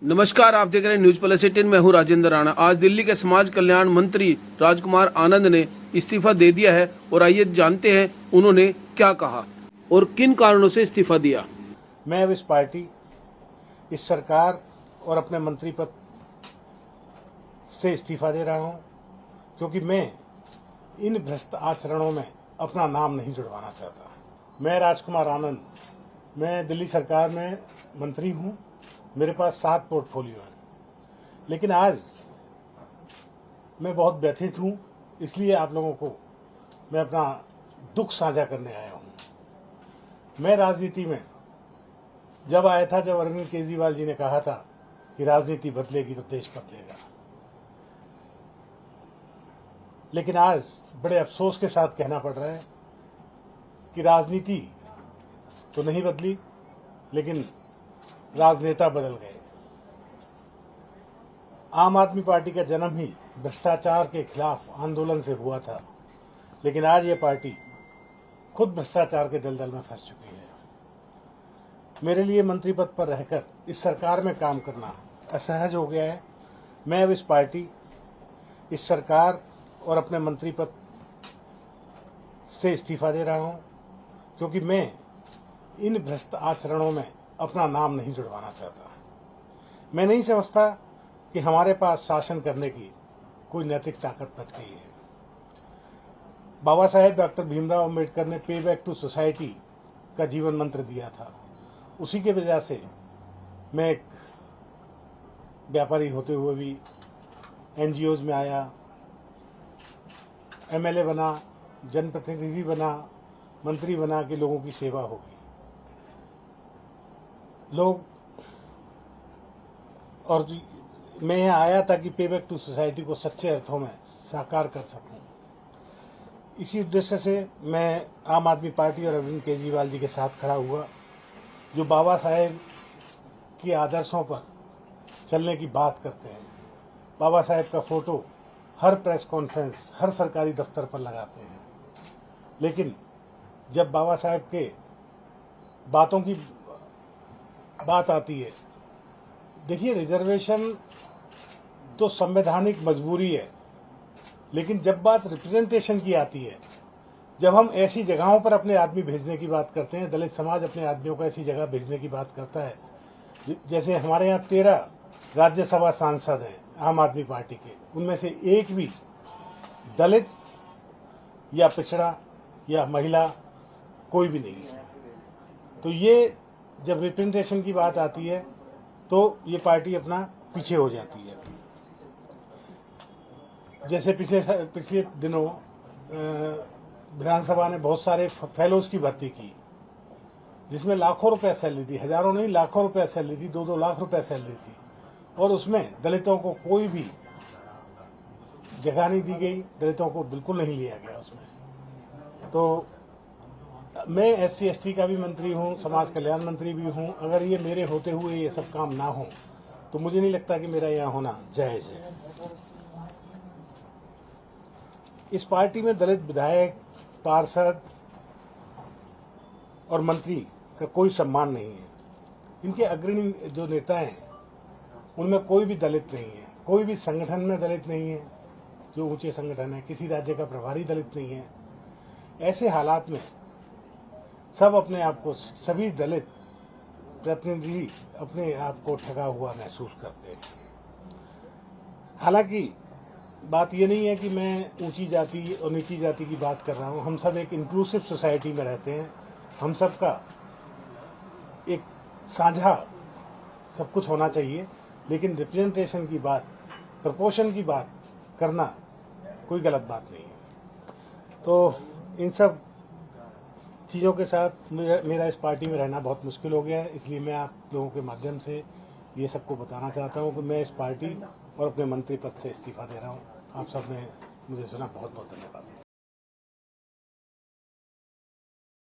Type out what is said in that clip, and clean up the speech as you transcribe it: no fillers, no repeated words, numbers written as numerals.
नमस्कार, आप देख रहे हैं न्यूज प्लस 18। मैं हूं राजेंद्र राणा। आज दिल्ली के समाज कल्याण मंत्री राजकुमार आनंद ने इस्तीफा दे दिया है और आइए जानते हैं उन्होंने क्या कहा और किन कारणों से इस्तीफा दिया। मैं अब इस पार्टी, इस सरकार और अपने मंत्री पद से इस्तीफा दे रहा हूं, क्योंकि मैं इन भ्रष्ट आचरणों में अपना नाम नहीं जुड़वाना चाहता। मैं राजकुमार आनंद, मैं दिल्ली सरकार में मंत्री हूं। मेरे पास 7 पोर्टफोलियो हैं, लेकिन आज मैं बहुत व्यथित हूं। इसलिए आप लोगों को मैं अपना दुख साझा करने आया हूं। मैं राजनीति में जब आया था, जब अरविंद केजरीवाल जी ने कहा था कि राजनीति बदलेगी तो देश बदलेगा, लेकिन आज बड़े अफसोस के साथ कहना पड़ रहा है कि राजनीति तो नहीं बदली, लेकिन राजनेता बदल गए। आम आदमी पार्टी का जन्म ही भ्रष्टाचार के खिलाफ आंदोलन से हुआ था, लेकिन आज ये पार्टी खुद भ्रष्टाचार के दलदल में फंस चुकी है। मेरे लिए मंत्री पद पर रहकर इस सरकार में काम करना असहज हो गया है। मैं अब इस पार्टी, इस सरकार और अपने मंत्री पद से इस्तीफा दे रहा हूं, क्योंकि मैं इन भ्रष्ट आचरणों में अपना नाम नहीं जुड़वाना चाहता। मैं नहीं समझता कि हमारे पास शासन करने की कोई नैतिक ताकत बच गई है। बाबा साहेब डॉक्टर भीमराव अम्बेडकर ने पे बैक टू सोसाइटी का जीवन मंत्र दिया था। उसी के वजह से मैं एक व्यापारी होते हुए भी एनजीओज में आया, एमएलए बना, जनप्रतिनिधि बना, मंत्री बना कि लोगों की सेवा होगी। और मैं यहाँ आया था कि पे बैक टू सोसाइटी को सच्चे अर्थों में साकार कर सकूं। इसी उद्देश्य से मैं आम आदमी पार्टी और अरविंद केजरीवाल जी के साथ खड़ा हुआ, जो बाबा साहेब के आदर्शों पर चलने की बात करते हैं। बाबा साहेब का फोटो हर प्रेस कॉन्फ्रेंस, हर सरकारी दफ्तर पर लगाते हैं, लेकिन जब बाबा साहेब के बातों की बात आती है, देखिए, रिजर्वेशन तो संवैधानिक मजबूरी है, लेकिन जब बात रिप्रेजेंटेशन की आती है, जब हम ऐसी जगहों पर अपने आदमी भेजने की बात करते हैं, दलित समाज अपने आदमियों को ऐसी जगह भेजने की बात करता है, जैसे हमारे यहाँ 13 राज्यसभा सांसद हैं आम आदमी पार्टी के, उनमें से एक भी दलित या पिछड़ा या महिला कोई भी नहीं है। तो ये जब रिप्रेजेंटेशन की बात आती है तो ये पार्टी अपना पीछे हो जाती है। जैसे पिछले दिनों विधानसभा ने बहुत सारे फेलोज की भर्ती की, जिसमें लाखों रुपए सैलरी थी, हजारों नहीं लाखों रुपए सैलरी थी, 2-2 लाख रुपए सैलरी थी, और उसमें दलितों को कोई भी जगह नहीं दी गई, दलितों को बिल्कुल नहीं लिया गया उसमें। तो मैं SC ST का भी मंत्री हूं, समाज कल्याण मंत्री भी हूं। अगर ये मेरे होते हुए ये सब काम ना हो तो मुझे नहीं लगता कि मेरा यहाँ होना जायज है। इस पार्टी में दलित विधायक, पार्षद और मंत्री का कोई सम्मान नहीं है। इनके अग्रणी जो नेता हैं उनमें कोई भी दलित नहीं है, कोई भी संगठन में दलित नहीं है, जो ऊंचे संगठन है, किसी राज्य का प्रभारी दलित नहीं है। ऐसे हालात में सब अपने आप को, सभी दलित प्रतिनिधि अपने आप को ठगा हुआ महसूस करते हैं। हालांकि बात ये नहीं है कि मैं ऊंची जाति और नीची जाति की बात कर रहा हूं। हम सब एक इंक्लूसिव सोसाइटी में रहते हैं। हम सब का एक साझा सब कुछ होना चाहिए, लेकिन रिप्रेजेंटेशन की बात, प्रपोर्शन की बात करना कोई गलत बात नहीं है। तो इन सब चीज़ों के साथ मेरा इस पार्टी में रहना बहुत मुश्किल हो गया है। इसलिए मैं आप लोगों के माध्यम से ये सबको बताना चाहता हूँ कि मैं इस पार्टी और अपने मंत्री पद से इस्तीफा दे रहा हूँ। आप सब ने मुझे सुना, बहुत बहुत धन्यवाद।